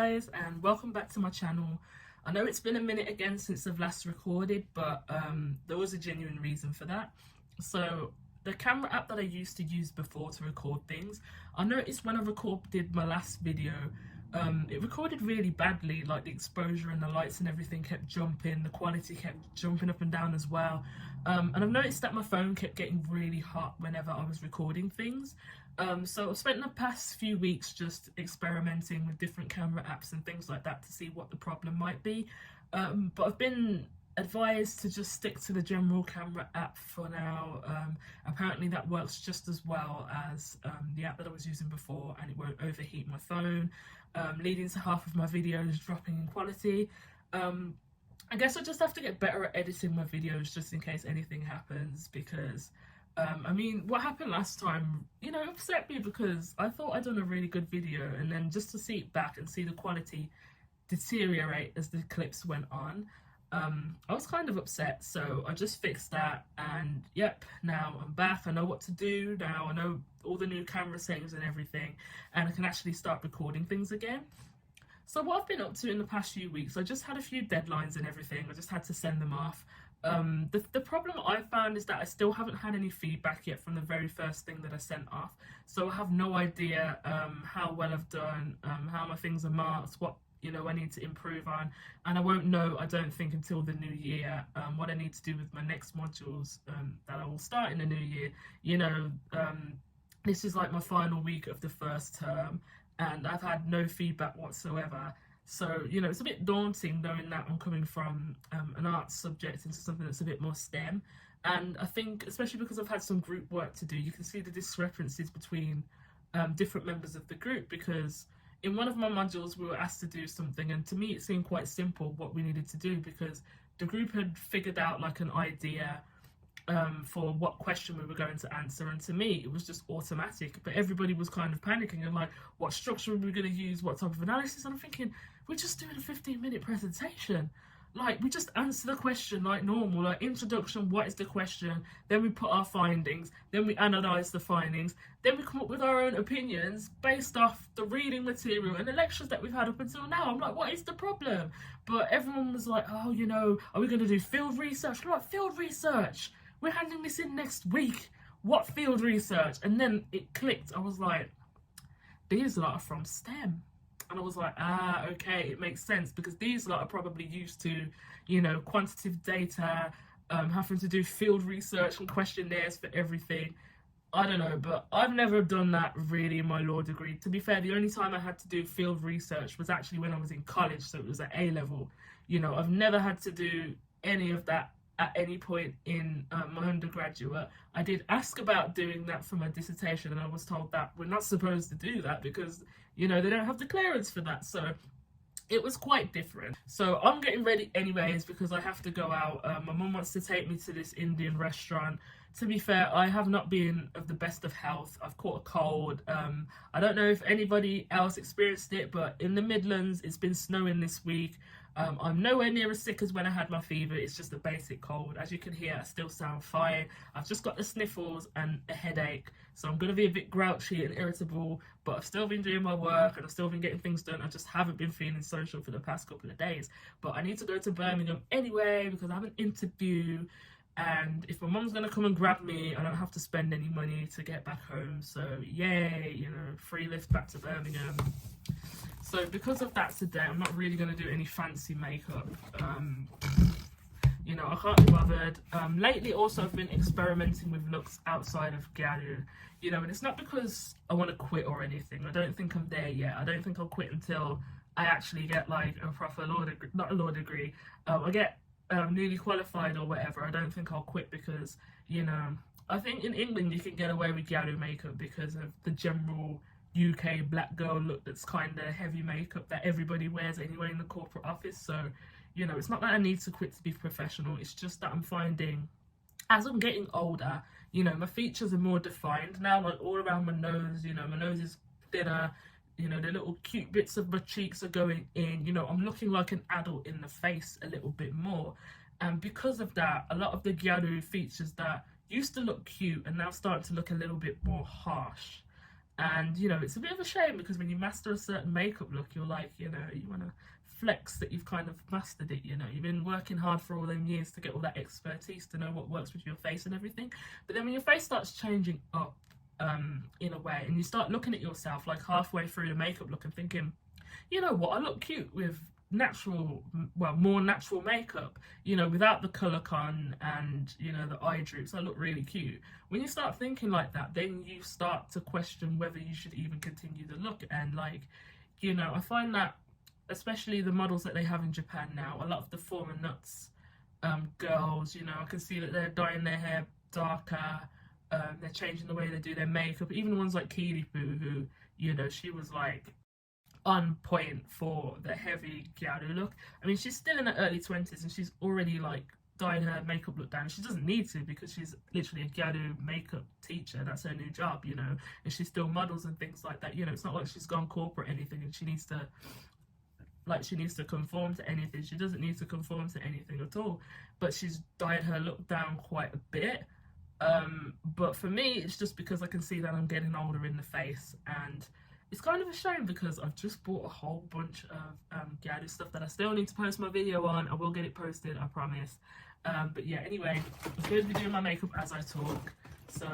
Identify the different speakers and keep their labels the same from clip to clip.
Speaker 1: guys, and welcome back to my channel. I know it's been a minute again since I've last recorded, but there was a genuine reason for that. So the camera app that I used to use before to record things, I noticed when I recorded my last video, it recorded really badly. Like the exposure and the lights and everything kept jumping, the quality kept jumping up and down as well. And I've noticed that my phone kept getting really hot whenever I was recording things. So I've spent the past few weeks just experimenting with different camera apps and things like that to see what the problem might be. But I've been advised to just stick to the general camera app for now. Apparently that works just as well as the app that I was using before, and it won't overheat my phone, leading to half of my videos dropping in quality. I guess I just have to get better at editing my videos just in case anything happens, because I mean, what happened last time, upset me, because I thought I'd done a really good video, and then just to see it back and see the quality deteriorate as the clips went on, I was kind of upset. So I just fixed that, and yep, now I'm back. I know what to do now. I know all the new camera settings and everything, and I can actually start recording things again. So what I've been up to in the past few weeks, I just had a few deadlines and everything. I just had to send them off. The problem I found is that I still haven't had any feedback yet from the very first thing that I sent off. So I have no idea how well I've done, how my things are marked, what I need to improve on, and I won't know, I don't think, until the new year, what I need to do with my next modules that I will start in the new year. This is like my final week of the first term, and I've had no feedback whatsoever. So, it's a bit daunting knowing that I'm coming from an arts subject into something that's a bit more STEM. And I think, especially because I've had some group work to do, you can see the discrepancies between different members of the group, because in one of my modules we were asked to do something, and to me it seemed quite simple what we needed to do, because the group had figured out like an idea for what question we were going to answer, and to me it was just automatic, but everybody was kind of panicking and like, what structure are we going to use, what type of analysis? And I'm thinking, we're just doing a 15-minute presentation. Like, we just answer the question like normal, like introduction, what is the question, then we put our findings, then we analyse the findings, then we come up with our own opinions based off the reading material and the lectures that we've had up until now. I'm like, what is the problem? But everyone was like, oh, are we going to do field research? I'm like, field research? We're handing this in next week. What field research? And then it clicked. I was like, these lot are from STEM. And I was like, okay, it makes sense, because these lot are probably used to, quantitative data, having to do field research and questionnaires for everything. I don't know, but I've never done that really in my law degree. To be fair, the only time I had to do field research was actually when I was in college, so it was at A level. I've never had to do any of that at any point in my undergraduate. I did ask about doing that for my dissertation, and I was told that we're not supposed to do that because they don't have the clearance for that. So it was quite different. So I'm getting ready anyways because I have to go out. My mum wants to take me to this Indian restaurant. To be fair, I have not been of the best of health. I've caught a cold. I don't know if anybody else experienced it, but in the Midlands it's been snowing this week. I'm nowhere near as sick as when I had my fever. It's just a basic cold. As you can hear, I still sound fine. I've just got the sniffles and a headache, so I'm going to be a bit grouchy and irritable, but I've still been doing my work and I've still been getting things done. I just haven't been feeling social for the past couple of days. But I need to go to Birmingham anyway because I have an interview, and if my mum's going to come and grab me, I don't have to spend any money to get back home. So yay, free lift back to Birmingham. So because of that today, I'm not really going to do any fancy makeup. I can't be bothered. Lately also I've been experimenting with looks outside of gyaru. And it's not because I want to quit or anything. I don't think I'm there yet. I don't think I'll quit until I actually get like a proper law degree, not a law degree. I get newly qualified or whatever. I don't think I'll quit because, I think in England you can get away with gyaru makeup because of the general UK black girl look that's kind of heavy makeup that everybody wears anyway in the corporate office. So it's not that I need to quit to be professional. It's just that I'm finding as I'm getting older, my features are more defined now, like all around my nose. My nose is thinner, the little cute bits of my cheeks are going in. I'm looking like an adult in the face a little bit more, and because of that, a lot of the gyaru features that used to look cute are now starting to look a little bit more harsh. And you know, it's a bit of a shame because when you master a certain makeup look, you're like, you know, you want to flex that you've kind of mastered it. You know, you've been working hard for all them years to get all that expertise to know what works with your face and everything. But then when your face starts changing up in a way, and you start looking at yourself like halfway through the makeup look and thinking, you know what, I look cute with natural, well, more natural makeup, you know, without the colour con and, you know, the eye droops, I look really cute. When you start thinking like that, then you start to question whether you should even continue the look. And like, you know, I find that especially the models that they have in Japan now, a lot of the former nuts girls, you know, I can see that they're dyeing their hair darker, they're changing the way they do their makeup. Even the ones like Kiripu, who, you know, she was like on point for the heavy gyaru look. I mean, she's still in her early 20s and she's already like dyed her makeup look down. She doesn't need to because she's literally a gyaru makeup teacher. That's her new job, you know, and she still models and things like that. You know, it's not like she's gone corporate or anything and she needs to conform to anything. She doesn't need to conform to anything at all, but she's dyed her look down quite a bit. But for me, it's just because I can see that I'm getting older in the face, and it's kind of a shame because I've just bought a whole bunch of gyaru stuff that I still need to post my video on. I will get it posted, I promise. But yeah, anyway, I'm going to be doing my makeup as I talk. So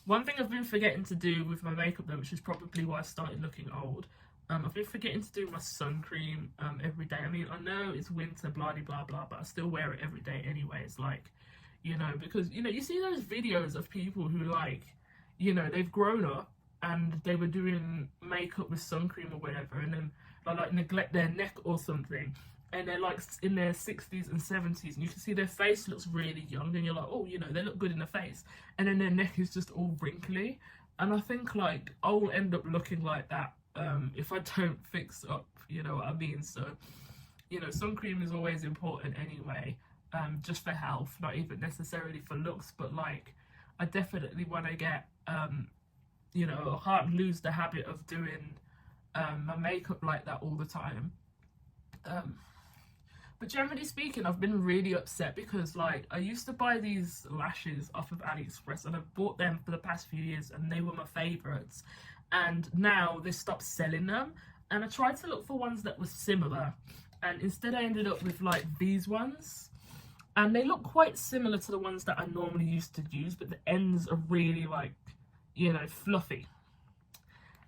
Speaker 1: one thing I've been forgetting to do with my makeup though, which is probably why I started looking old, I've been forgetting to do my sun cream every day. I mean, I know it's winter, blah blah blah, but I still wear it every day anyway. It's like, you know, because, you know, you see those videos of people who like, you know, they've grown up and they were doing makeup with sun cream or whatever, and then they like neglect their neck or something, and they're like in their 60s and 70s, and you can see their face looks really young, and you're like, oh, you know, they look good in the face, and then their neck is just all wrinkly. And I think like I'll end up looking like that if I don't fix up, you know what I mean? So, you know, sun cream is always important anyway, just for health, not even necessarily for looks, but like I definitely want to get, you know, I can't lose the habit of doing my makeup like that all the time. But generally speaking, I've been really upset because like I used to buy these lashes off of AliExpress and I've bought them for the past few years and they were my favourites, and now they stopped selling them, and I tried to look for ones that were similar, and instead I ended up with like these ones, and they look quite similar to the ones that I normally used to use, but the ends are really like, you know, fluffy.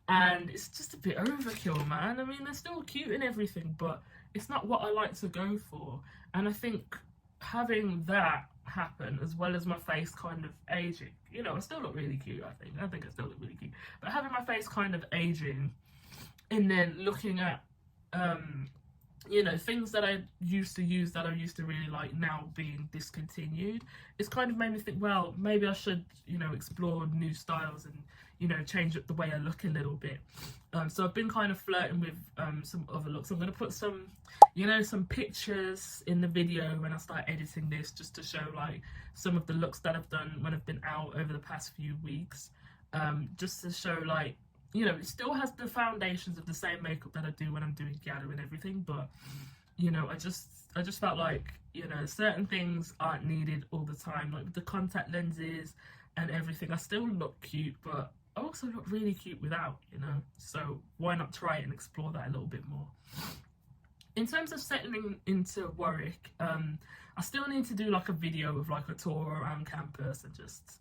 Speaker 1: And it's just a bit overkill, man. I mean, they're still cute and everything, but it's not what I like to go for. And I think having that happen, as well as my face kind of aging, you know, I still look really cute, I think I still look really cute, but having my face kind of aging, and then looking at, you know, things that I used to use that I used to really like now being discontinued, it's kind of made me think, well, maybe I should, you know, explore new styles and, you know, change up the way I look a little bit. So I've been kind of flirting with some other looks. I'm going to put some, you know, some pictures in the video when I start editing this, just to show like some of the looks that I've done when I've been out over the past few weeks, just to show like, you know, it still has the foundations of the same makeup that I do when I'm doing gyaru and everything, but, you know, I just felt like, you know, certain things aren't needed all the time, like with the contact lenses and everything. I still look cute, but I also look really cute without, you know, so why not try it and explore that a little bit more. In terms of settling into Warwick, I still need to do like a video of like a tour around campus and just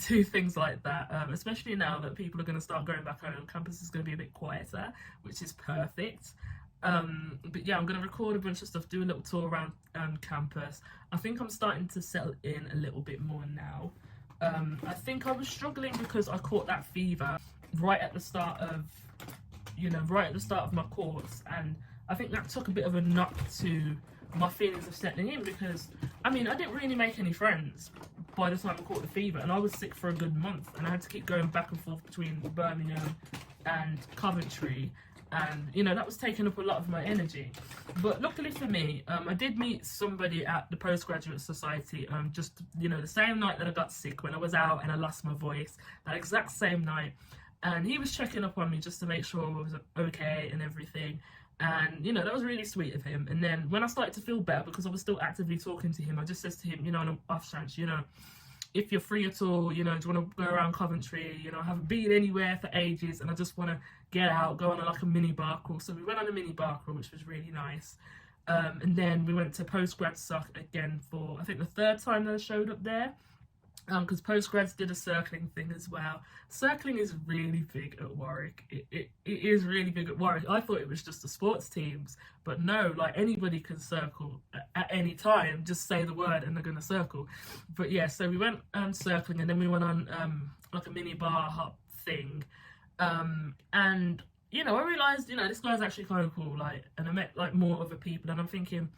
Speaker 1: do things like that, especially now that people are going to start going back home. Campus is going to be a bit quieter, which is perfect. But yeah, I'm going to record a bunch of stuff, do a little tour around campus. I think I'm starting to settle in a little bit more now. I think I was struggling because I caught that fever right at the start of, you know, right at the start of my course, and I think that took a bit of a knock to my feelings of settling in, because I mean, I didn't really make any friends by the time I caught the fever, and I was sick for a good month, and I had to keep going back and forth between Birmingham and Coventry, and you know, that was taking up a lot of my energy. But luckily for me, I did meet somebody at the postgraduate society, just, you know, the same night that I got sick, when I was out and I lost my voice, that exact same night, and he was checking up on me just to make sure I was okay and everything. And, you know, that was really sweet of him. And then when I started to feel better, because I was still actively talking to him, I just said to him, you know, on an off chance, you know, if you're free at all, you know, do you want to go around Coventry? You know, I haven't been anywhere for ages and I just want to get out, go on like a mini bar crawl. So we went on a mini bar crawl, which was really nice. And then we went to postgrad suck again for, I think, the third time that I showed up there. Because postgrads did a circling thing as well. Circling is really big at Warwick. It is really big at Warwick. I thought it was just the sports teams, but no, like anybody can circle at any time. Just say the word and they're gonna circle. But yeah, so we went circling, and then we went on like a mini bar hop thing, and you know, I realised, you know, this guy's actually kind of cool. Like, and I met like more other people, and I'm thinking,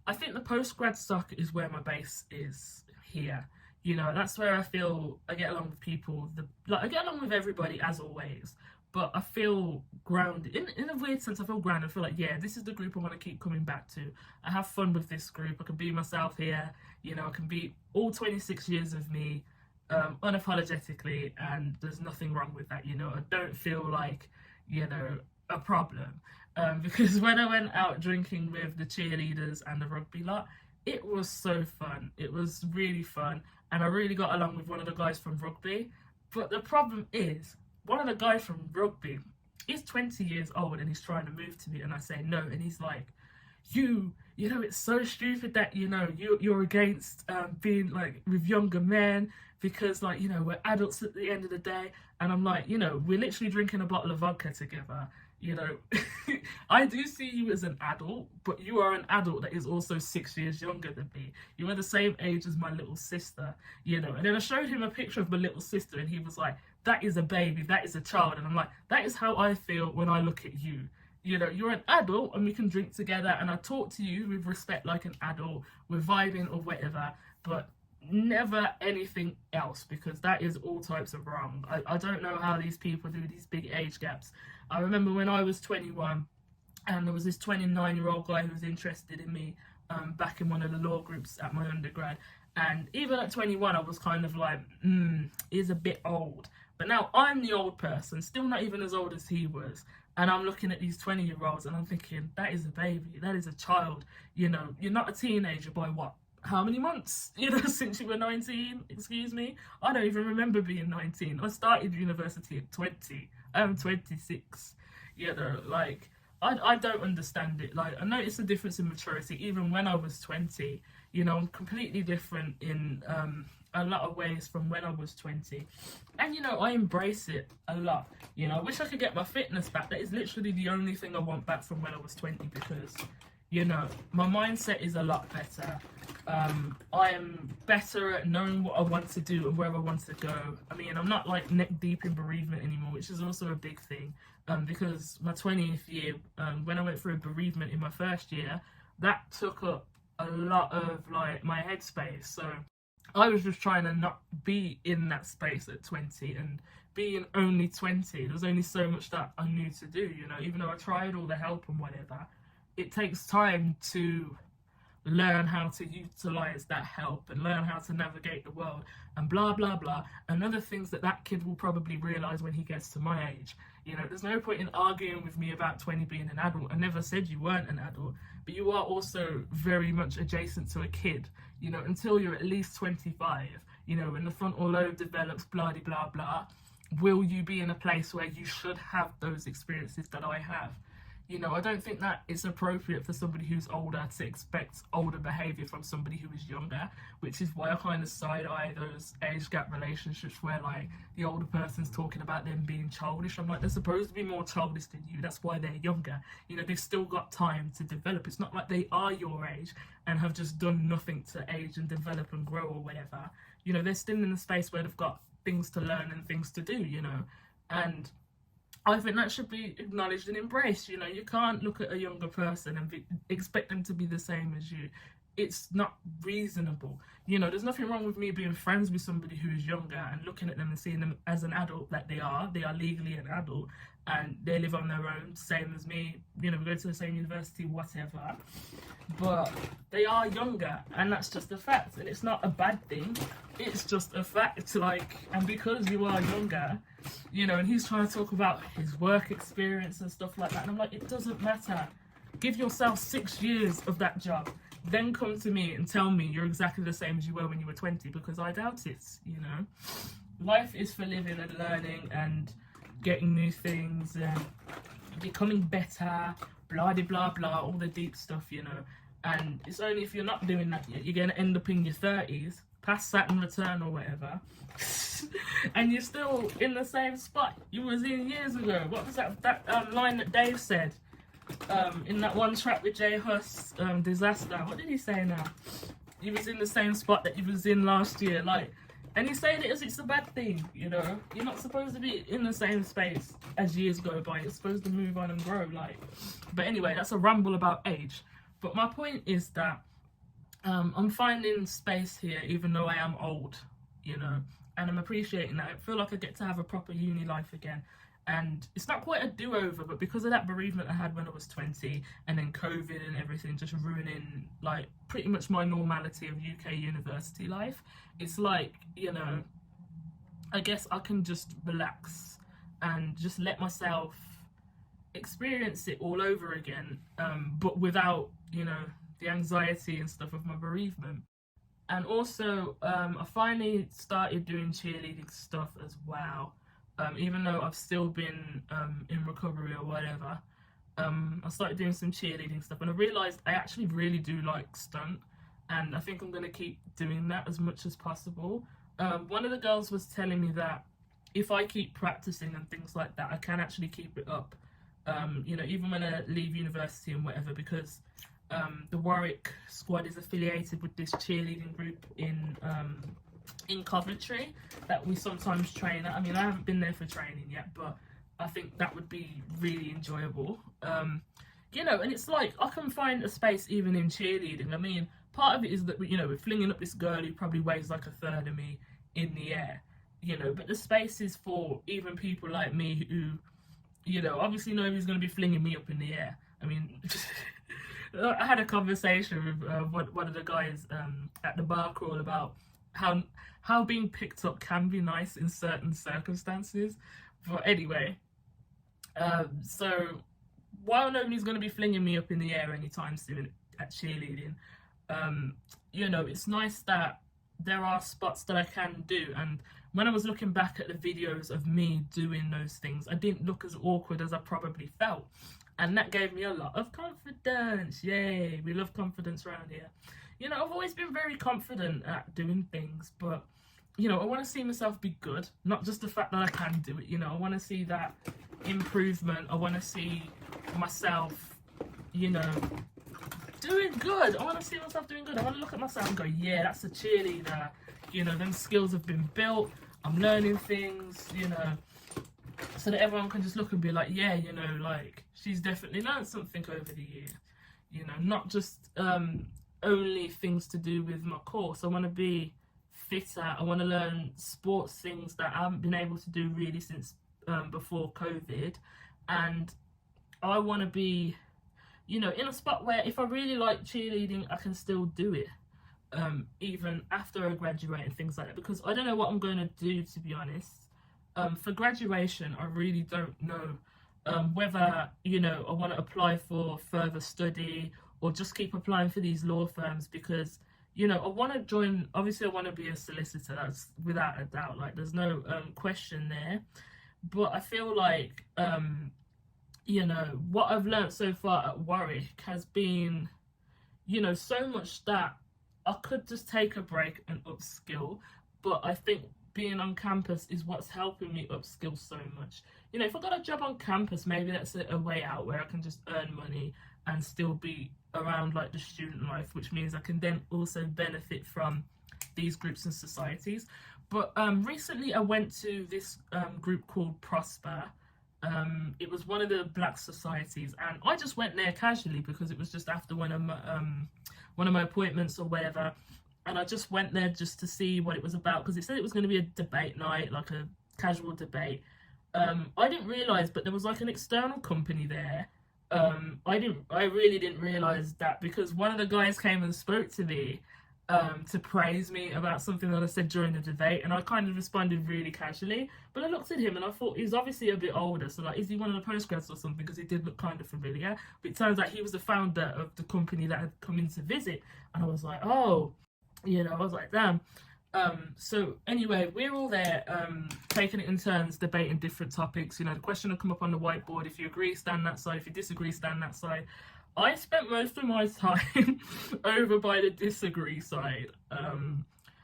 Speaker 1: I think the postgrad suck is where my base is here. You know, that's where I feel I get along with people. I get along with everybody as always, but I feel grounded. In a weird sense, I feel grounded. I feel like, yeah, this is the group I want to keep coming back to. I have fun with this group. I can be myself here. You know, I can be all 26 years of me, unapologetically, and there's nothing wrong with that. You know, I don't feel like, you know, a problem. Because when I went out drinking with the cheerleaders and the rugby lot, it was so fun. It was really fun. And I really got along with one of the guys from rugby. But the problem is, one of the guys from rugby is 20 years old and he's trying to move to me. And I say no. And he's like, you know, it's so stupid that, you know, you're against being like with younger men because, like, you know, we're adults at the end of the day. And I'm like, you know, we're literally drinking a bottle of vodka together. You know, I do see you as an adult, but you are an adult that is also 6 years younger than me. You are the same age as my little sister, you know. And then I showed him a picture of my little sister and he was like, that is a baby, that is a child. And I'm like, that is how I feel when I look at you. You know, you're an adult and we can drink together and I talk to you with respect like an adult, we're vibing or whatever, but never anything else, because that is all types of wrong. I don't know how these people do these big age gaps. I remember when I was 21 and there was this 29-year-old guy who was interested in me back in one of the law groups at my undergrad, and even at 21 I was kind of like, he's a bit old. But now I'm the old person, still not even as old as he was, and I'm looking at these 20-year-olds and I'm thinking, that is a baby, that is a child. You know, you're not a teenager by what? How many months, you know, since you were 19? Excuse me? I don't even remember being 19. I started university at 20. I'm 26. You know, like, I don't understand it. Like, I noticed a difference in maturity even when I was 20. You know, I'm completely different in a lot of ways from when I was 20. And, you know, I embrace it a lot. You know, I wish I could get my fitness back. That is literally the only thing I want back from when I was 20, because, you know, my mindset is a lot better. I am better at knowing what I want to do and where I want to go. I mean, I'm not like neck deep in bereavement anymore, which is also a big thing. Because my 20th year, when I went through a bereavement in my first year, that took up a lot of like my headspace. So I was just trying to not be in that space at 20, and being only 20, there's only so much that I knew to do, you know, even though I tried all the help and whatever. It takes time to learn how to utilize that help and learn how to navigate the world and blah blah blah, and other things that kid will probably realize when he gets to my age. You know, there's no point in arguing with me about 20 being an adult. I never said you weren't an adult, but you are also very much adjacent to a kid, you know, until you're at least 25. You know, when the frontal lobe develops, blah blah blah, will you be in a place where you should have those experiences that I have? You know, I don't think that it's appropriate for somebody who's older to expect older behaviour from somebody who is younger, which is why I kind of side-eye those age gap relationships where, like, the older person's talking about them being childish. I'm like, they're supposed to be more childish than you. That's why they're younger. You know, they've still got time to develop. It's not like they are your age and have just done nothing to age and develop and grow or whatever. You know, they're still in a space where they've got things to learn and things to do, you know. And I think that should be acknowledged and embraced. You know, you can't look at a younger person and expect them to be the same as you. It's not reasonable. You know, there's nothing wrong with me being friends with somebody who is younger and looking at them and seeing them as an adult that they are. They are legally an adult and they live on their own, same as me. You know, we go to the same university, whatever. But they are younger, and that's just a fact. And it's not a bad thing. It's just a fact. Like, and because you are younger, you know, and he's trying to talk about his work experience and stuff like that, and I'm like, it doesn't matter. Give yourself 6 years of that job. then come to me and tell me you're exactly the same as you were when you were 20, because I doubt it, you know. Life is for living and learning and getting new things and becoming better, blah de blah blah, all the deep stuff, you know. And it's only if you're not doing that yet, you're going to end up in your 30s, past Saturn return or whatever, and you're still in the same spot you was in years ago. What was that line that Dave said in that one track with Jay Huss, Disaster? What did he say now? He was in the same spot that he was in last year, like, and he's saying it as it's a bad thing, you know. You're not supposed to be in the same space as years go by. You're supposed to move on and grow, like. But anyway, that's a ramble about age. But my point is that I'm finding space here, even though I am old, you know, and I'm appreciating that. I feel like I get to have a proper uni life again. And it's not quite a do-over, but because of that bereavement I had when I was 20, and then COVID and everything just ruining, like, pretty much my normality of UK university life, it's like, you know, I guess I can just relax and just let myself experience it all over again, but without, you know, the anxiety and stuff of my bereavement. And also, I finally started doing cheerleading stuff as well. Even though I've still been in recovery or whatever, I started doing some cheerleading stuff, and I realised I actually really do like stunt, and I think I'm going to keep doing that as much as possible. One of the girls was telling me that if I keep practicing and things like that, I can actually keep it up, you know, even when I leave university and whatever, because the Warwick squad is affiliated with this cheerleading group in Coventry that we sometimes train at. I mean, I haven't been there for training yet, but I think that would be really enjoyable. You know, and it's like I can find a space even in cheerleading. I mean, part of it is that, you know, we're flinging up this girl who probably weighs like a third of me in the air, you know, but the space is for even people like me who, you know, obviously nobody's going to be flinging me up in the air. I mean, I had a conversation with one of the guys at the bar crawl about how being picked up can be nice in certain circumstances. But anyway, so while nobody's going to be flinging me up in the air anytime soon at cheerleading, you know, it's nice that there are spots that I can do. And when I was looking back at the videos of me doing those things, I didn't look as awkward as I probably felt. And that gave me a lot of confidence. Yay, we love confidence around here. You know, I've always been very confident at doing things, but, you know, I want to see myself be good, not just the fact that I can do it. You know, I want to see that improvement. I want to see myself, you know, doing good. I want to see myself doing good. I want to look at myself and go, yeah, that's a cheerleader. You know, them skills have been built. I'm learning things, you know, so that everyone can just look and be like, yeah, you know, like, she's definitely learned something over the year. You know, not just only things to do with my course. I want to be fitter. I want to learn sports things that I haven't been able to do really since before COVID. And I want to be, you know, in a spot where if I really like cheerleading, I can still do it, even after I graduate and things like that. Because I don't know what I'm going to do, to be honest. For graduation, I really don't know whether, you know, I want to apply for further study or just keep applying for these law firms, because, you know, I want to join, obviously I want to be a solicitor, that's without a doubt, like, there's no question there. But I feel like, you know, what I've learned so far at Warwick has been, you know, so much that I could just take a break and upskill. But I think being on campus is what's helping me upskill so much. You know, if I got a job on campus, maybe that's a way out where I can just earn money and still be around, like, the student life, which means I can then also benefit from these groups and societies. But recently I went to this group called Prosper. It was one of the black societies, and I just went there casually because it was just after one of my appointments or whatever. And I just went there just to see what it was about, because it said it was going to be a debate night, like a casual debate. I didn't realise, but there was like an external company there. I really didn't realise that, because one of the guys came and spoke to me, to praise me about something that I said during the debate, and I kind of responded really casually. But I looked at him and I thought he's obviously a bit older, so like, is he one of the postgrads or something? Because he did look kind of familiar. But it turns out he was the founder of the company that had come in to visit, and I was like, oh, you know, I was like, damn. So anyway, we're all there, taking it in turns, debating different topics. You know, the question will come up on the whiteboard. If you agree, stand that side. If you disagree, stand that side. I spent most of my time over by the disagree side,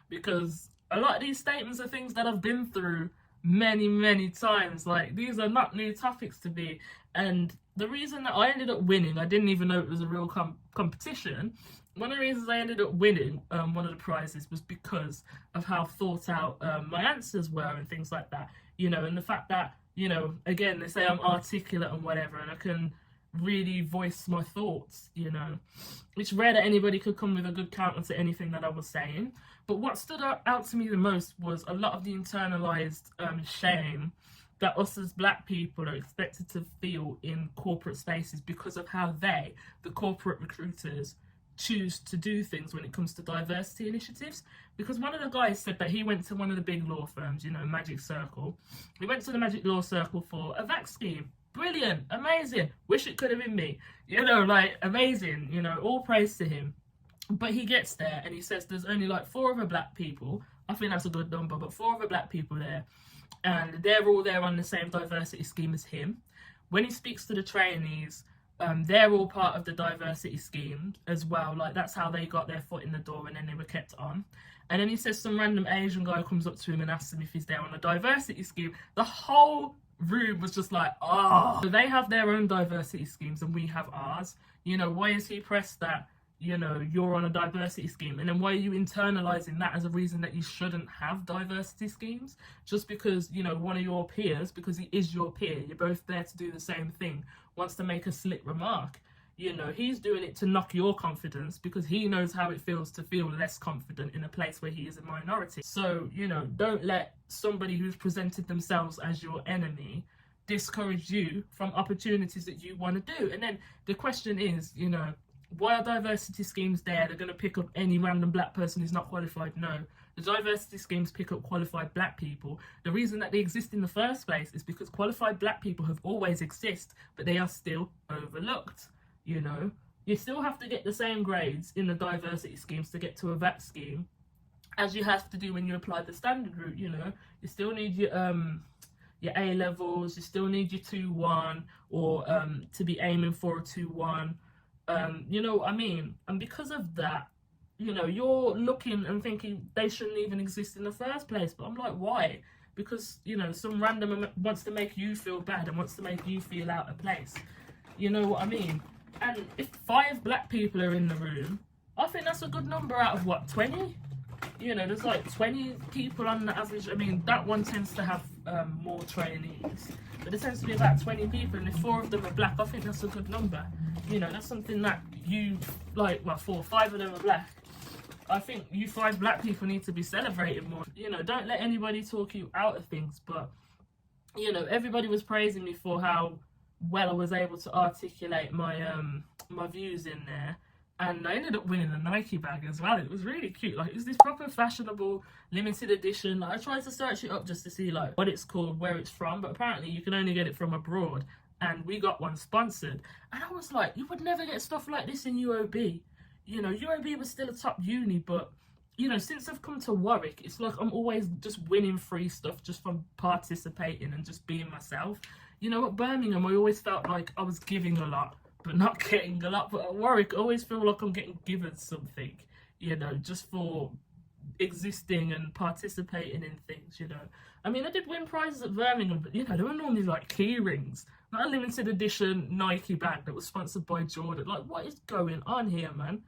Speaker 1: because a lot of these statements are things that I've been through many times. Like, these are not new topics to me, and the reason that I ended up winning, I didn't even know it was a real competition. One of the reasons I ended up winning one of the prizes was because of how thought out my answers were and things like that, you know, and the fact that, you know, again, they say I'm articulate and whatever, and I can really voice my thoughts, you know. It's rare that anybody could come with a good counter to anything that I was saying. But what stood out to me the most was a lot of the internalized shame that us as black people are expected to feel in corporate spaces because of how they, the corporate recruiters, choose to do things when it comes to diversity initiatives. Because one of the guys said that he went to one of the big law firms, you know, Magic Circle. He went to the Magic Law Circle for a vax scheme. Brilliant, amazing, wish it could have been me, you know, like, amazing, you know, all praise to him. But he gets there and he says there's only like 4 other black people. I think that's a good number, but 4 other black people there, and they're all there on the same diversity scheme as him. When he speaks to the trainees, they're all part of the diversity scheme as well. Like, that's how they got their foot in the door, and then they were kept on. And then he says some random Asian guy comes up to him and asks him if he's there on a diversity scheme. The whole room was just like, oh. So they have their own diversity schemes and we have ours. You know, why is he pressed that, you know, you're on a diversity scheme? And then why are you internalizing that as a reason that you shouldn't have diversity schemes? Just because, you know, one of your peers, because he is your peer, you're both there to do the same thing, wants to make a slick remark. You know, he's doing it to knock your confidence because he knows how it feels to feel less confident in a place where he is a minority. So, you know, don't let somebody who's presented themselves as your enemy discourage you from opportunities that you want to do. And then the question is, you know, why are diversity schemes there? They're going to pick up any random black person who's not qualified? No. The diversity schemes pick up qualified black people. The reason that they exist in the first place is because qualified black people have always existed, but they are still overlooked. You know, you still have to get the same grades in the diversity schemes to get to a VAT scheme as you have to do when you apply the standard route. You know, you still need your A levels, you still need your 2-1, or to be aiming for a 2-1. You know what I mean? And because of that, you know, you're looking and thinking they shouldn't even exist in the first place. But I'm like, why? Because, you know, some random wants to make you feel bad and wants to make you feel out of place. You know what I mean? And if 5 black people are in the room, I think that's a good number out of, what, 20? You know, there's like 20 people on the average. I mean, that one tends to have more trainees, but there tends to be about 20 people, and if 4 of them are black, I think that's a good number. You know, that's something that you, like, well, 4 or 5 of them are black. I think you 5 black people need to be celebrated more. You know, don't let anybody talk you out of things. But, you know, everybody was praising me for how well I was able to articulate my my views in there, and I ended up winning a Nike bag as well. It was really cute. Like, it was this proper fashionable limited edition. Like, I tried to search it up just to see like what it's called, where it's from, but apparently you can only get it from abroad, and we got one sponsored. And I was like, you would never get stuff like this in UOB. You know, UOB was still a top uni, but, you know, since I've come to Warwick, it's like I'm always just winning free stuff just from participating and just being myself. You know, at Birmingham, I always felt like I was giving a lot, but not getting a lot. But at Warwick, I always feel like I'm getting given something, you know, just for existing and participating in things, you know. I mean, I did win prizes at Birmingham, but, you know, they were normally like key rings, not a limited edition Nike bag that was sponsored by Jordan. Like, what is going on here, man?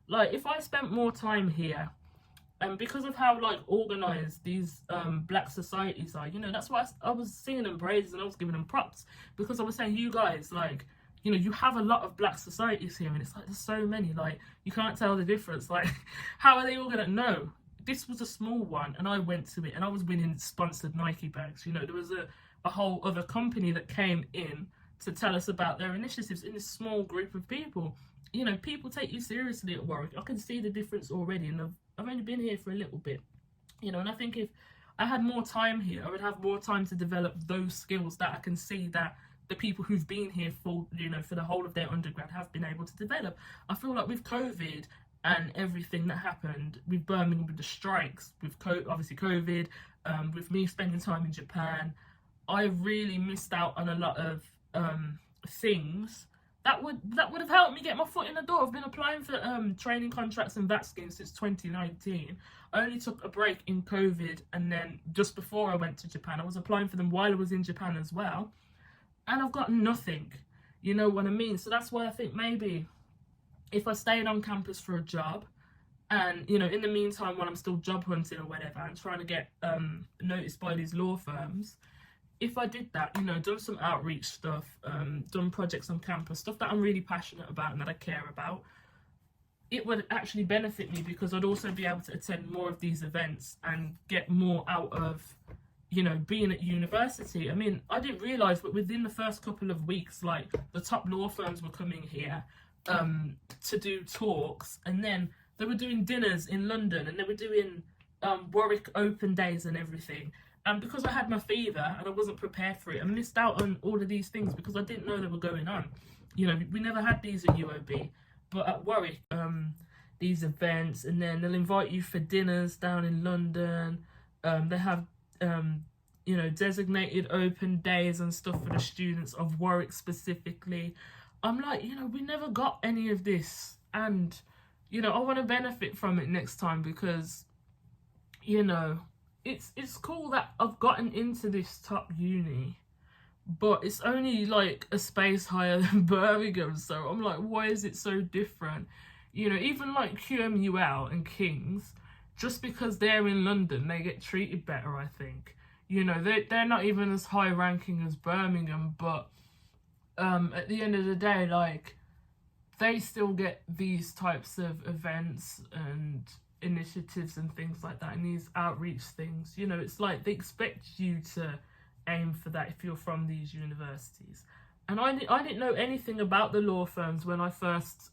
Speaker 1: Like, if I spent more time here, and because of how, like, organised these black societies are, you know, that's why I was singing them praises and I was giving them props. Because I was saying, you guys, like, you know, you have a lot of black societies here, and it's like, there's so many, like, you can't tell the difference. Like, how are they all going to know? This was a small one, and I went to it, and I was winning sponsored Nike bags. You know, there was a whole other company that came in to tell us about their initiatives in this small group of people. You know, people take you seriously at Warwick. I can see the difference already in the I've only been here for a little bit, you know, and I think if I had more time here, I would have more time to develop those skills that I can see that the people who've been here for, you know, for the whole of their undergrad have been able to develop. I feel like with COVID and everything that happened with Birmingham, with the strikes, with obviously COVID, with me spending time in Japan, I really missed out on a lot of things that would have helped me get my foot in the door. I've been applying for training contracts and VAT schemes since 2019. I only took a break in COVID, and then just before I went to Japan, I was applying for them while I was in Japan as well, and I've got nothing. You know what I mean? So that's why I think maybe if I stayed on campus for a job, and, you know, in the meantime, when I'm still job hunting or whatever, and trying to get noticed by these law firms, if I did that, you know, done some outreach stuff, done projects on campus, stuff that I'm really passionate about and that I care about, it would actually benefit me, because I'd also be able to attend more of these events and get more out of, you know, being at university. I mean, I didn't realise, but within the first couple of weeks, like, the top law firms were coming here to do talks, and then they were doing dinners in London, and they were doing Warwick open days and everything. And because I had my fever and I wasn't prepared for it, I missed out on all of these things because I didn't know they were going on. You know, we never had these at UOB, but at Warwick, these events, and then they'll invite you for dinners down in London. They have, you know, designated open days and stuff for the students of Warwick specifically. I'm like, you know, we never got any of this, and, you know, I want to benefit from it next time, because, you know, it's cool that I've gotten into this top uni, but it's only like a space higher than Birmingham, so I'm like, why is it so different? You know, even like QMUL and King's, just because they're in London, they get treated better, I think. You know, they're not even as high ranking as Birmingham, but at the end of the day, like, they still get these types of events and initiatives and things like that, and these outreach things. You know, it's like they expect you to aim for that if you're from these universities. And I didn't know anything about the law firms when I first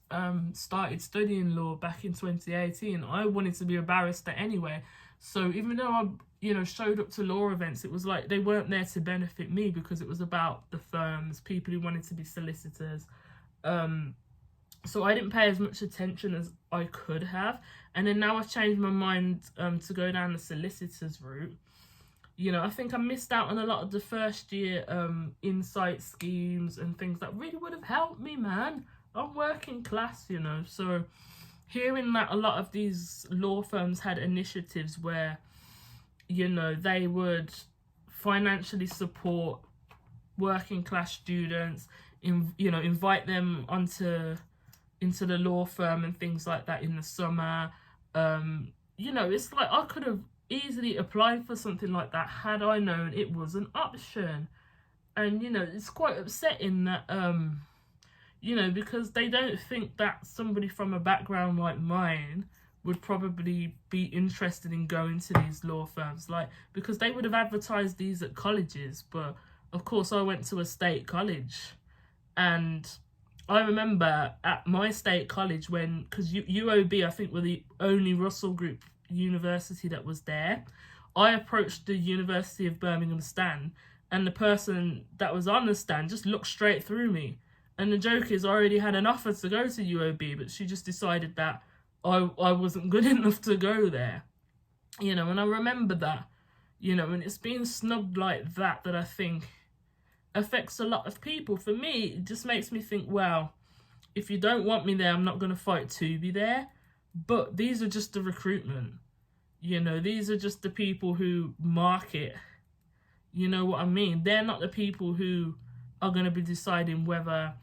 Speaker 1: started studying law back in 2018. I wanted to be a barrister anyway, so even though I, you know, showed up to law events, it was like they weren't there to benefit me, because it was about the firms, people who wanted to be solicitors. So I didn't pay as much attention as I could have. And then now I've changed my mind to go down the solicitors route. You know, I think I missed out on a lot of the first year insight schemes and things that really would have helped me, man. I'm working class, you know. So hearing that a lot of these law firms had initiatives where, you know, they would financially support working class students, you know, invite them into the law firm and things like that in the summer. You know, it's like I could have easily applied for something like that had I known it was an option. And, you know, it's quite upsetting that, you know, because they don't think that somebody from a background like mine would probably be interested in going to these law firms, like, because they would have advertised these at colleges. But of course I went to a state college, and I remember at my state college when, because UOB I think were the only Russell Group university that was there, I approached the University of Birmingham stand, and the person that was on the stand just looked straight through me. And the joke is, I already had an offer to go to UOB, but she just decided that I wasn't good enough to go there. You know, and I remember that, you know, and it's being snubbed like that I think affects a lot of people. For me, it just makes me think, well, if you don't want me there, I'm not going to fight to be there. But these are just the recruitment. You know, these are just the people who market. You know what I mean? They're not the people who are going to be deciding whether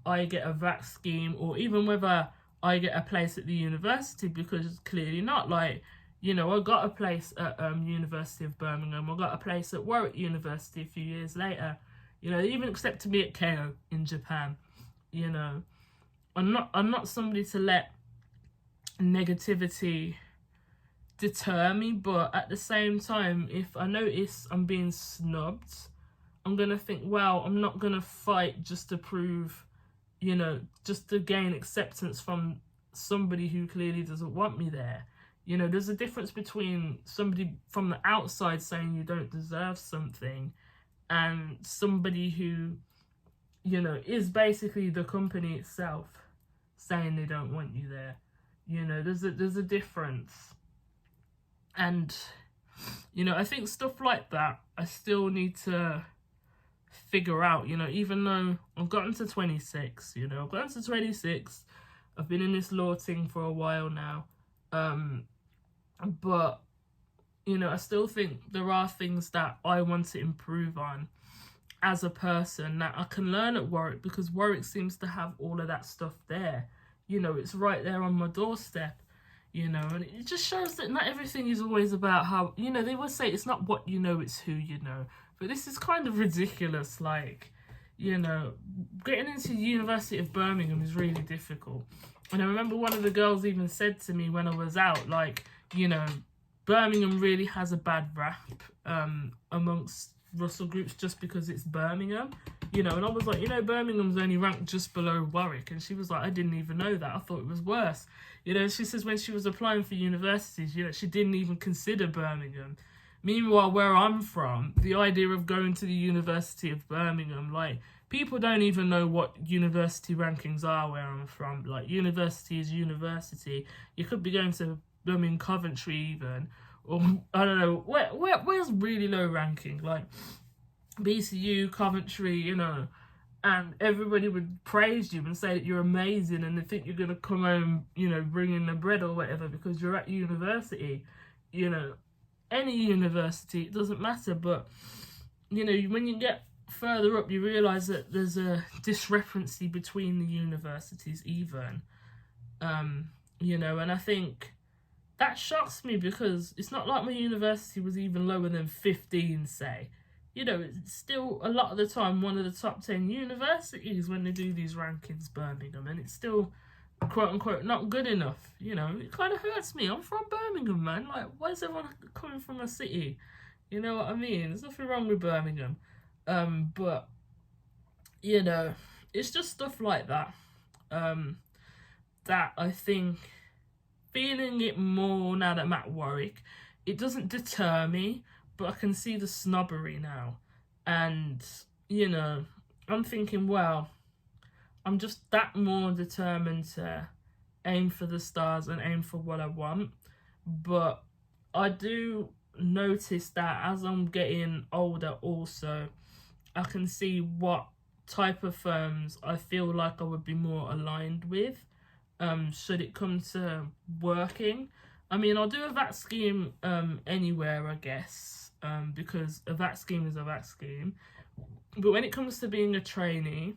Speaker 1: I get a VAT scheme or even whether I get a place at the university, because clearly not. Like, you know, I got a place at University of Birmingham. I got a place at Warwick University a few years later. You know, they even accepted me at KO in Japan. You know, I'm not somebody to let negativity deter me, but at the same time, if I notice I'm being snubbed, I'm gonna think, well, I'm not gonna fight just to prove, you know, just to gain acceptance from somebody who clearly doesn't want me there. You know, there's a difference between somebody from the outside saying you don't deserve something and somebody who, you know, is basically the company itself saying they don't want you there. You know, there's a difference. And, you know, I think stuff like that I still need to figure out, you know, even though I've gotten to 26, you know, I've gotten to 26, I've been in this law thing for a while now, but, you know, I still think there are things that I want to improve on as a person that I can learn at Warwick, because Warwick seems to have all of that stuff there. You know, it's right there on my doorstep, you know, and it just shows that not everything is always about how, you know, they would say it's not what you know, it's who you know. But this is kind of ridiculous, like, you know, getting into the University of Birmingham is really difficult. And I remember one of the girls even said to me when I was out, like, you know, Birmingham really has a bad rap amongst Russell groups just because it's Birmingham, you know. And I was like, you know, Birmingham's only ranked just below Warwick. And she was like, I didn't even know that, I thought it was worse, you know. She says when she was applying for universities, you know, she didn't even consider Birmingham. Meanwhile, where I'm from, the idea of going to the University of Birmingham, like, people don't even know what university rankings are where I'm from. Like, university is university. You could be going to Coventry even, or I don't know, where's really low ranking, like BCU, Coventry, you know, and everybody would praise you and say that you're amazing and they think you're going to come home, you know, bringing the bread or whatever because you're at university, you know. Any university, it doesn't matter, but, you know, when you get further up, you realise that there's a discrepancy between the universities even, you know, and I think that shocks me because it's not like my university was even lower than 15, say. You know, it's still a lot of the time one of the top 10 universities when they do these rankings, Birmingham, and it's still quote unquote not good enough. You know, it kind of hurts me. I'm from Birmingham, man. Like, why is everyone coming from a city? You know what I mean? There's nothing wrong with Birmingham, but you know, it's just stuff like that that I think, feeling it more now that I'm at Warwick, it doesn't deter me, but I can see the snobbery now, and you know, I'm thinking, well, I'm just that more determined to aim for the stars and aim for what I want. But I do notice that as I'm getting older also, I can see what type of firms I feel like I would be more aligned with, should it come to working. I mean, I'll do a VAT scheme anywhere, I guess, because a VAT scheme is a VAT scheme. But when it comes to being a trainee,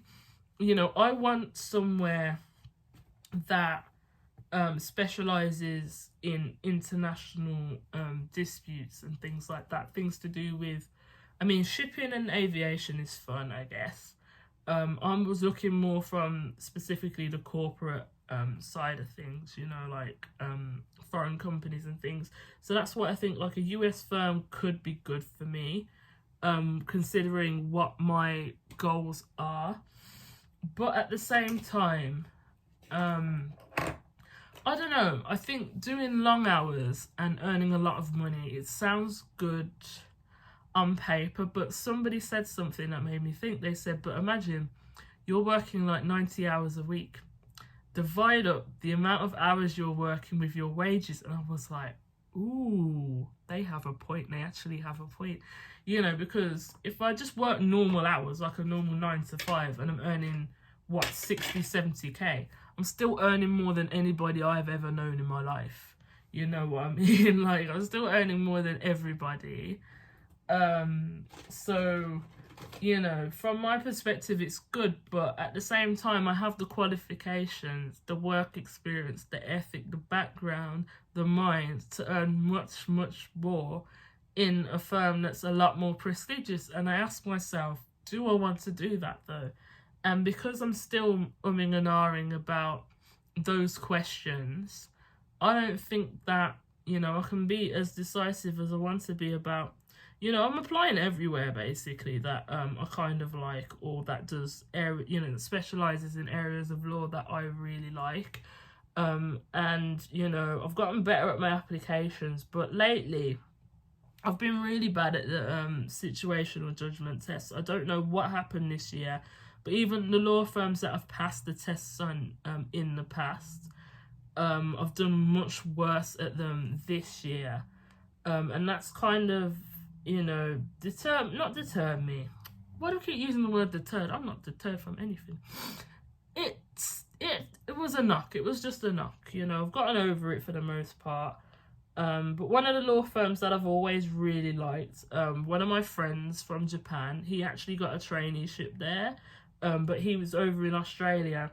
Speaker 1: you know, I want somewhere that specialises in international disputes and things like that. Things to do with, I mean, shipping and aviation is fun, I guess. I was looking more from specifically the corporate side of things, you know, like foreign companies and things. So that's what I think, like, a US firm could be good for me, considering what my goals are. But at the same time, I don't know, I think doing long hours and earning a lot of money, it sounds good on paper, but somebody said something that made me think. They said, but imagine you're working like 90 hours a week. Divide up the amount of hours you're working with your wages. And I was like, ooh, they have a point. They actually have a point. You know, because if I just work normal hours, like a normal 9 to 5, and I'm earning, what, 60, 70k, I'm still earning more than anybody I've ever known in my life. You know what I mean? Like, I'm still earning more than everybody. So, you know, from my perspective, it's good, but at the same time, I have the qualifications, the work experience, the ethic, the background, the mind to earn much, much more in a firm that's a lot more prestigious. And I ask myself, do I want to do that though? And because I'm still umming and ahhing about those questions, I don't think that, you know, I can be as decisive as I want to be about, you know, I'm applying everywhere basically that I kind of like, or that does, you know, that specialises in areas of law that I really like. And you know, I've gotten better at my applications, but lately I've been really bad at the situational judgment tests. I don't know what happened this year, but even the law firms that have passed the tests on in the past, I've done much worse at them this year. And that's kind of, you know, not deter me. Why do I keep using the word deterred? I'm not deterred from anything. It was a knock. It was just a knock. You know, I've gotten over it for the most part. But one of the law firms that I've always really liked, one of my friends from Japan, he actually got a traineeship there, but he was over in Australia,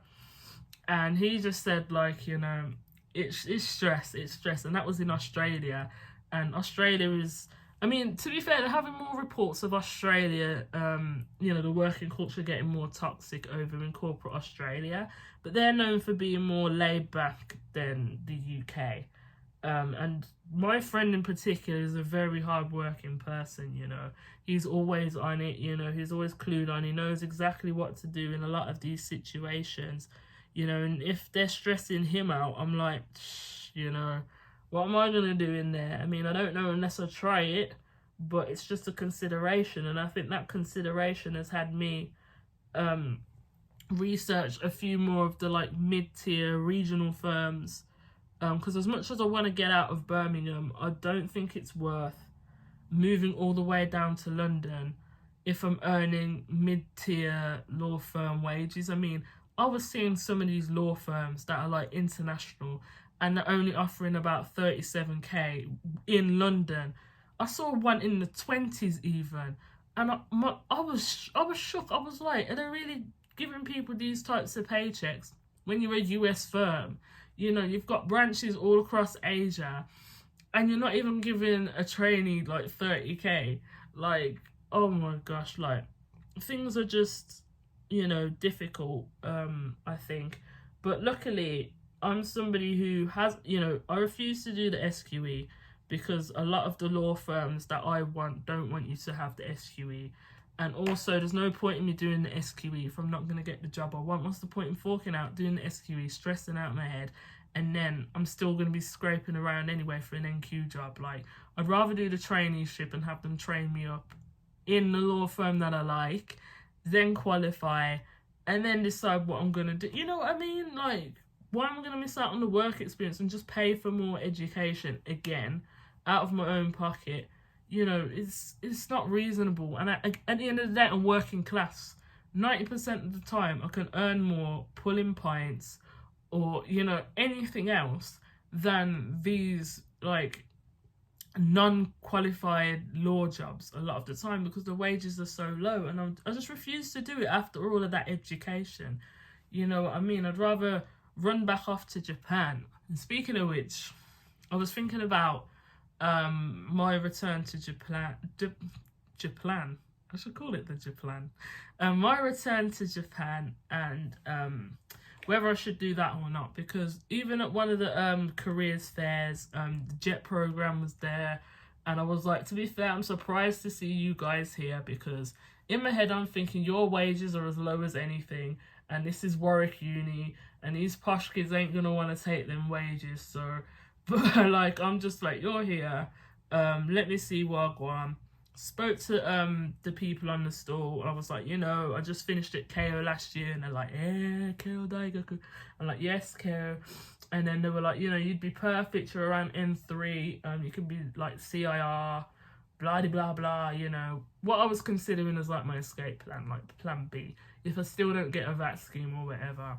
Speaker 1: and he just said, like, you know, it's stress, and that was in Australia, and Australia is, I mean, to be fair, they're having more reports of Australia, you know, the working culture getting more toxic over in corporate Australia, but they're known for being more laid back than the UK. And my friend in particular is a very hard-working person, you know. He's always on it, you know. He's always clued on. He knows exactly what to do in a lot of these situations, you know. And if they're stressing him out, I'm like, you know, what am I going to do in there? I mean, I don't know unless I try it, but it's just a consideration. And I think that consideration has had me research a few more of the, like, mid-tier regional firms. Because as much as I want to get out of Birmingham, I don't think it's worth moving all the way down to London if I'm earning mid-tier law firm wages. I mean, I was seeing some of these law firms that are like international and they're only offering about 37k in London. I saw one in the 20s even, and I was shook. I was like, are they really giving people these types of paychecks when you're a US firm? You know, you've got branches all across Asia, and you're not even giving a trainee like 30k. Like, oh my gosh, like, things are just, you know, difficult, I think. But luckily, I'm somebody who has, you know, I refuse to do the SQE because a lot of the law firms that I want don't want you to have the SQE. And also, there's no point in me doing the SQE if I'm not going to get the job I want. What's the point in forking out, doing the SQE, stressing out my head, and then I'm still going to be scraping around anyway for an NQ job? Like, I'd rather do the traineeship and have them train me up in the law firm that I like, then qualify, and then decide what I'm going to do. You know what I mean? Like, why am I going to miss out on the work experience and just pay for more education again, out of my own pocket? You know, it's not reasonable. And at the end of the day, I'm working class. 90% of the time, I can earn more pulling pints or, you know, anything else than these, like, non-qualified law jobs a lot of the time because the wages are so low. And I just refuse to do it after all of that education. You know what I mean? I'd rather run back off to Japan. And speaking of which, I was thinking about my return to Japlan. I should call it the Japlan. My return to Japan, and whether I should do that or not, because even at one of the careers fairs, the JET program was there, and I was like, to be fair, I'm surprised to see you guys here, because in my head I'm thinking your wages are as low as anything, and this is Warwick Uni, and these posh kids ain't gonna want to take them wages. So, but like, I'm just like, you're here, let me see what I want. Spoke to the people on the stall. I was like, you know, I just finished at KO last year, and they're like, KO Daigaku. I'm like, yes, KO. And then they were like, you know, you'd be perfect. You're around N3. You could be like CIR, blah blah blah. You know, what I was considering as like my escape plan, like plan B. If I still don't get a VAT scheme or whatever,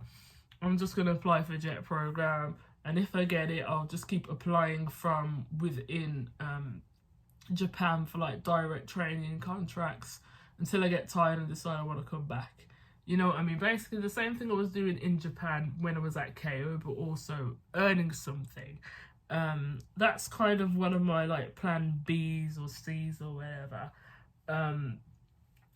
Speaker 1: I'm just gonna apply for JET program, and if I get it, I'll just keep applying from within Japan for like direct training contracts until I get tired and decide I want to come back. You know what I mean? Basically the same thing I was doing in Japan when I was at KO, but also earning something. That's kind of one of my like plan B's or C's or whatever.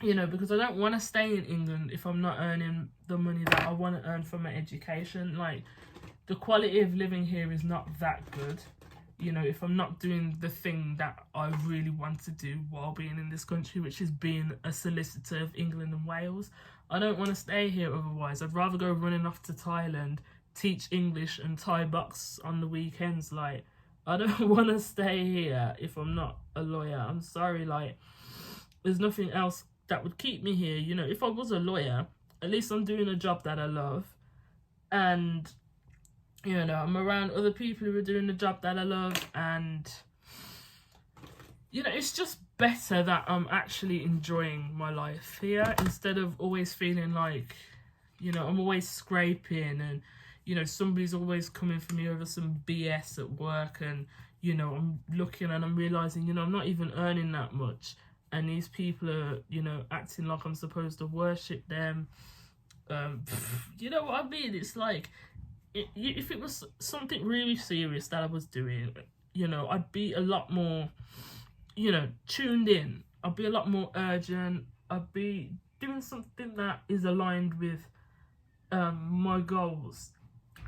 Speaker 1: You know, because I don't want to stay in England if I'm not earning the money that I want to earn for my education. Like, the quality of living here is not that good. You know, if I'm not doing the thing that I really want to do while being in this country, which is being a solicitor of England and Wales, I don't want to stay here otherwise. I'd rather go running off to Thailand teach English and Thai box on the weekends. Like, I don't want to stay here if I'm not a lawyer. I'm sorry, like, there's nothing else that would keep me here. You know, if I was a lawyer, at least I'm doing a job that I love, and you know, I'm around other people who are doing the job that I love, and you know, it's just better that I'm actually enjoying my life here instead of always feeling like, you know, I'm always scraping and, you know, somebody's always coming for me over some BS at work, and, you know, I'm looking and I'm realising, you know, I'm not even earning that much, and these people are, you know, acting like I'm supposed to worship them. You know what I mean? It's like, if it was something really serious that I was doing, you know, I'd be a lot more, you know, tuned in. I'd be a lot more urgent. I'd be doing something that is aligned with my goals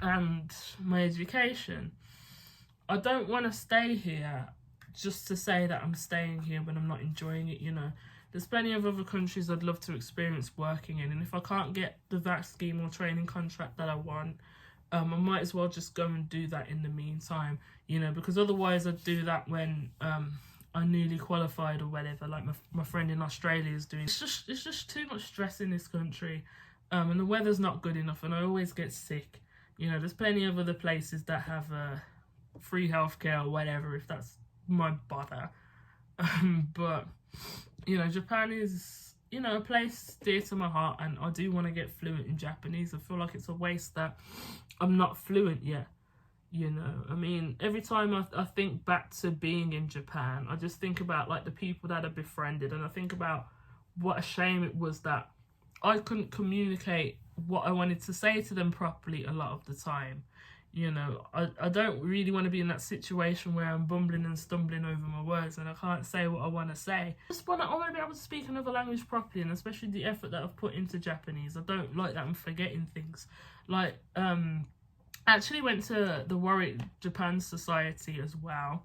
Speaker 1: and my education. I don't want to stay here just to say that I'm staying here when I'm not enjoying it, you know. There's plenty of other countries I'd love to experience working in, and if I can't get the VAC scheme or training contract that I want, I might as well just go and do that in the meantime, you know, because otherwise I'd do that when I'm newly qualified or whatever, like my friend in Australia is doing. It's just too much stress in this country, and the weather's not good enough, and I always get sick. You know, there's plenty of other places that have free healthcare or whatever, if that's my bother. But, you know, Japan is, you know, a place dear to my heart, and I do want to get fluent in Japanese. I feel like it's a waste that I'm not fluent yet. You know, I mean, every time I think back to being in Japan, I just think about, like, the people that I befriended, and I think about what a shame it was that I couldn't communicate what I wanted to say to them properly a lot of the time. You know, I don't really want to be in that situation where I'm bumbling and stumbling over my words and I can't say what I want to say. I want to be able to speak another language properly, and especially the effort that I've put into Japanese. I don't like that I'm forgetting things. Like, I actually went to the Warwick Japan Society as well,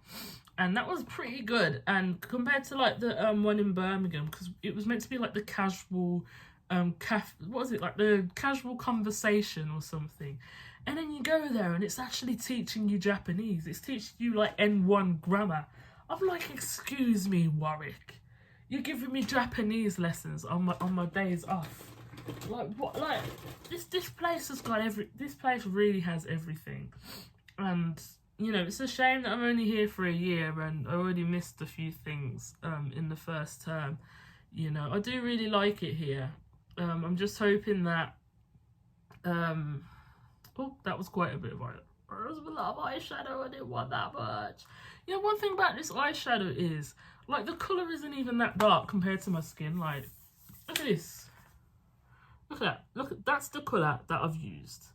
Speaker 1: and that was pretty good. And compared to, like, the one in Birmingham, because it was meant to be like the casual what was it, like the casual conversation or something, and then you go there and it's actually teaching you Japanese. It's teaching you, like, N1 grammar. I'm like, excuse me, Warwick, you're giving me Japanese lessons on my days off. Like, what? Like, this place has got this place really has everything. And, you know, it's a shame that I'm only here for a year and I already missed a few things in the first term. You know, I do really like it here. I'm just hoping that oh, that was quite a bit of there was a lot of eyeshadow. I didn't want that much. Yeah, one thing about this eyeshadow is, like, the colour isn't even that dark compared to my skin. Like, look at this. Look at that. Look, that's the colour that I've used.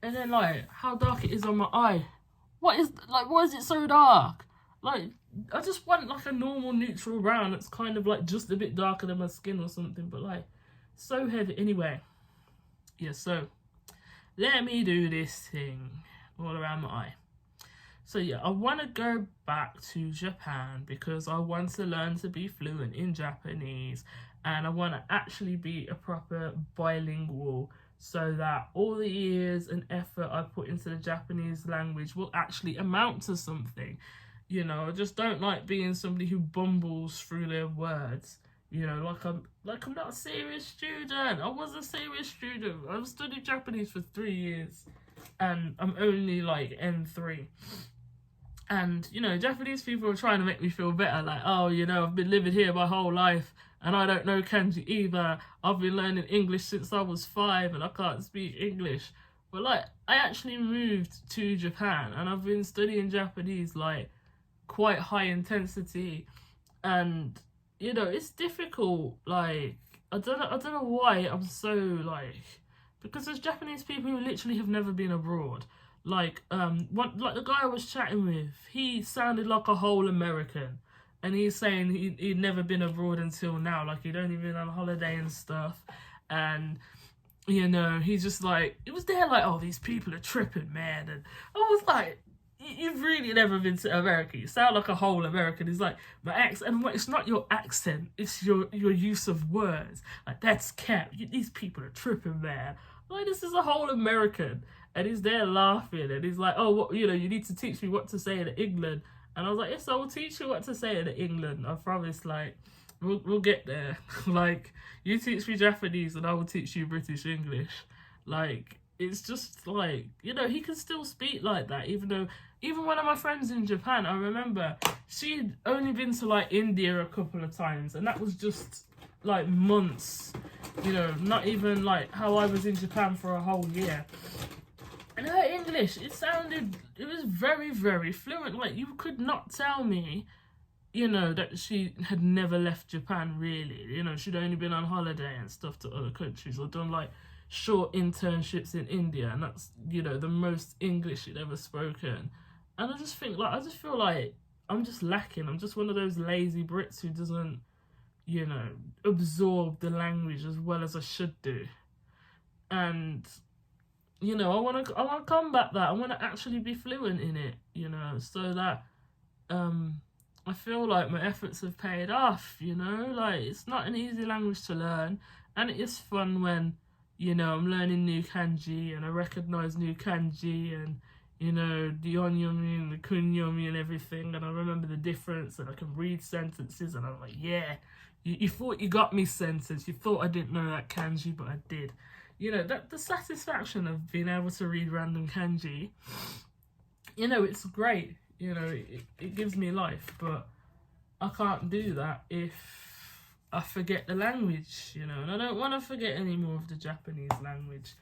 Speaker 1: And then, like, how dark it is on my eye. Why is it so dark? Like, I just want, like, a normal neutral brown that's kind of, like, just a bit darker than my skin or something. But, like, so heavy. Anyway. Yeah, so let me do this thing all around my eye. So yeah, I want to go back to Japan because I want to learn to be fluent in Japanese, and I want to actually be a proper bilingual, so that all the years and effort I put into the Japanese language will actually amount to something. You know, I just don't like being somebody who bumbles through their words. You know, like I'm not a serious student. I was a serious student. I've studied Japanese for 3 years, and I'm only like N3. And, you know, Japanese people are trying to make me feel better. Like, oh, you know, I've been living here my whole life, and I don't know kanji either. I've been learning English since I was 5, and I can't speak English. But, like, I actually moved to Japan, and I've been studying Japanese, like, quite high intensity, and, you know, it's difficult. Like, I don't know why I'm so, like, because there's Japanese people who literally have never been abroad. Like, like the guy I was chatting with, he sounded like a whole American, and he's saying he'd never been abroad until now. Like, he'd only been on holiday and stuff, and, you know, he's just like, it was there like, oh, these people are tripping, man. And I was like, you've really never been to America. You sound like a whole American. It's like, my accent, and it's not your accent, it's your use of words. Like, that's cap. These people are tripping, man. Like, this is a whole American. And he's there laughing, and he's like, oh, what, you know, you need to teach me what to say in England. And I was like, yes, I will teach you what to say in England. I promise, like, we'll get there. Like, you teach me Japanese and I will teach you British English. Like, it's just like, you know, he can still speak like that, even one of my friends in Japan, I remember she'd only been to like India a couple of times, and that was just like months, you know, not even like how I was in Japan for a whole year. And her English, it was very, very fluent. Like, you could not tell me, you know, that she had never left Japan, really. You know, she'd only been on holiday and stuff to other countries, or done like short internships in India, and that's, you know, the most English she'd ever spoken. And I just think, like, I just feel like I'm just lacking. I'm just one of those lazy Brits who doesn't, you know, absorb the language as well as I should do. And, you know, I want to combat that. I want to actually be fluent in it, you know, so that I feel like my efforts have paid off, you know. Like, it's not an easy language to learn, and it is fun when, you know, I'm learning new kanji and I recognise new kanji, and, you know, the onyomi and the kunyomi and everything, and I remember the difference, and I can read sentences, and I'm like, yeah, you thought you got me, sentence. You thought I didn't know that kanji, but I did. You know, that the satisfaction of being able to read random kanji, you know, it's great. You know, it gives me life, but I can't do that if I forget the language, you know, and I don't want to forget any more of the Japanese language.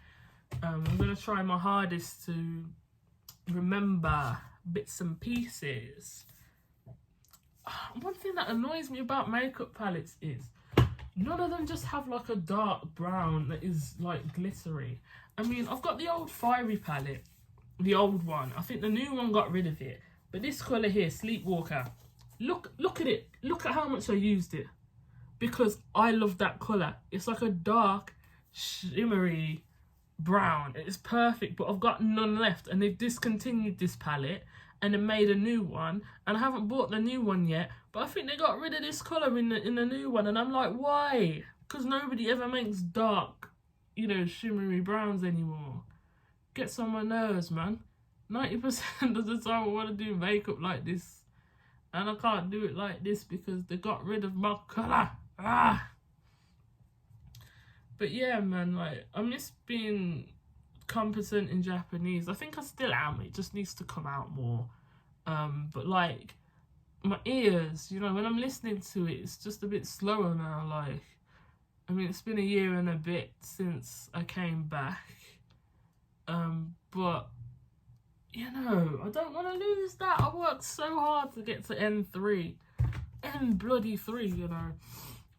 Speaker 1: I'm going to try my hardest to remember bits and pieces. One thing that annoys me about makeup palettes is none of them just have like a dark brown that is like glittery. I mean, I've got the old Fiery palette, the old one. I think the new one got rid of it. But this colour here, Sleepwalker, look at it. Look at how much I used it. Because I love that colour. It's like a dark, shimmery brown. It's perfect, but I've got none left. And they've discontinued this palette and they made a new one. And I haven't bought the new one yet. But I think they got rid of this colour in the new one. And I'm like, why? Because nobody ever makes dark, you know, shimmery browns anymore. Gets on my nerves, man. 90% of the time I want to do makeup like this, and I can't do it like this because they got rid of my colour. But yeah, man, like, I miss being competent in Japanese. I think I still am. It just needs to come out more. But like, my ears, you know, when I'm listening to it, it's just a bit slower now. Like, I mean, it's been a year and a bit since I came back. But you know, I don't want to lose that. I worked so hard to get to N3. N-bloody-3, you know.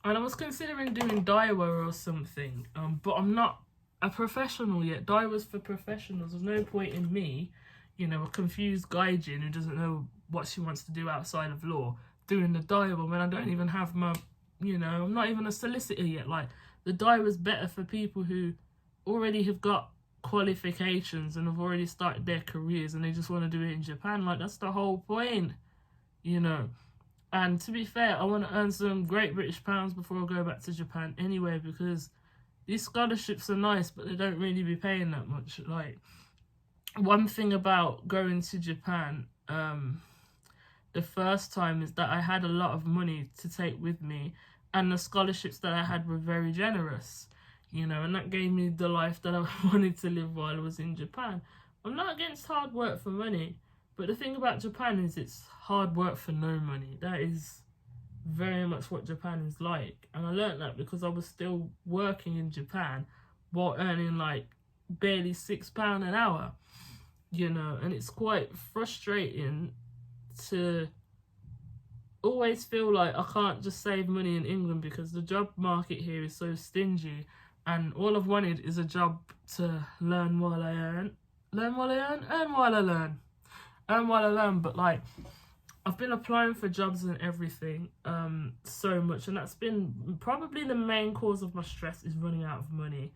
Speaker 1: And I was considering doing Daiwa or something. But I'm not a professional yet. Daiwa's for professionals. There's no point in me, you know, a confused gaijin who doesn't know what she wants to do outside of law, doing the Daiwa when I don't even have my, you know, I'm not even a solicitor yet. Like, the Daiwa's better for people who already have got qualifications and have already started their careers and they just want to do it in Japan. Like, that's the whole point, you know. And to be fair, I want to earn some great British pounds before I go back to Japan anyway, because these scholarships are nice, but they don't really be paying that much. Like, one thing about going to Japan the first time is that I had a lot of money to take with me, and the scholarships that I had were very generous. You know, and that gave me the life that I wanted to live while I was in Japan. I'm not against hard work for money, but the thing about Japan is it's hard work for no money. That is very much what Japan is like. And I learned that because I was still working in Japan while earning like barely £6 an hour, you know, and it's quite frustrating to always feel like I can't just save money in England because the job market here is so stingy. And all I've wanted is a job to learn while I earn. Learn while I earn? Earn while I learn. Earn while I learn. But, like, I've been applying for jobs and everything so much. And that's been probably the main cause of my stress, is running out of money.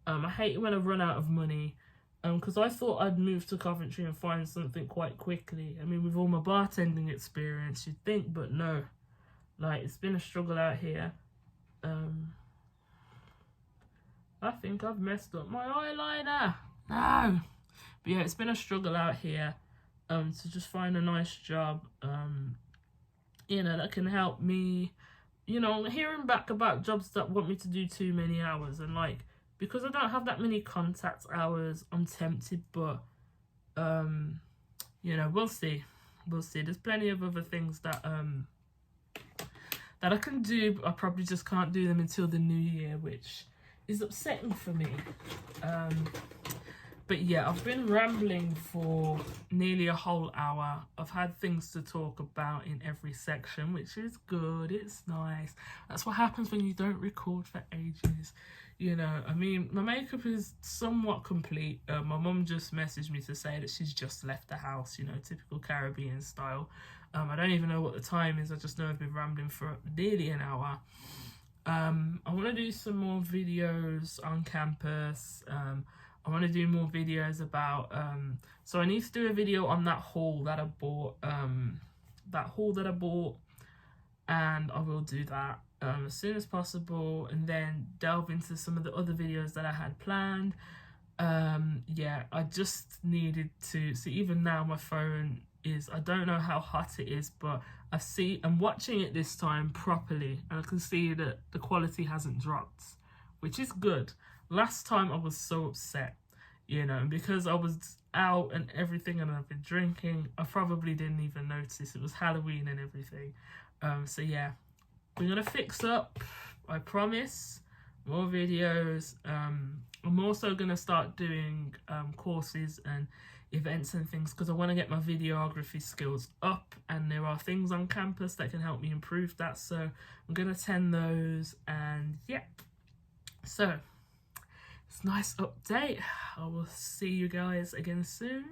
Speaker 1: I hate it when I run out of money. Because I thought I'd move to Coventry and find something quite quickly. I mean, with all my bartending experience, you'd think, but no. Like, it's been a struggle out here. I think I've messed up my eyeliner. No. But yeah, it's been a struggle out here to just find a nice job, you know, that can help me. You know, hearing back about jobs that want me to do too many hours, and like, because I don't have that many contact hours, I'm tempted, but you know, we'll see. We'll see. There's plenty of other things that that I can do, but I probably just can't do them until the new year, which is upsetting for me. But yeah, I've been rambling for nearly a whole hour. I've had things to talk about in every section, which is good. It's nice. That's what happens when you don't record for ages. You know, I mean, my makeup is somewhat complete. My mum just messaged me to say that she's just left the house, you know, typical Caribbean style. I don't even know what the time is. I just know I've been rambling for nearly an hour. I want to do some more videos on campus. I want to do more videos about, so I need to do a video on that haul that I bought, and I will do that as soon as possible, and then delve into some of the other videos that I had planned. Yeah, I just needed to, see, even now my phone is, I don't know how hot it is, but I'm watching it this time properly, and I can see that the quality hasn't dropped, which is good. Last time I was so upset, you know, because I was out and everything and I've been drinking, I probably didn't even notice. It was Halloween and everything. So yeah, we're gonna fix up, I promise. More videos. I'm also gonna start doing courses and events and things, because I want to get my videography skills up, and there are things on campus that can help me improve that, so I'm gonna attend those. And yeah, so it's a nice update. I will see you guys again soon.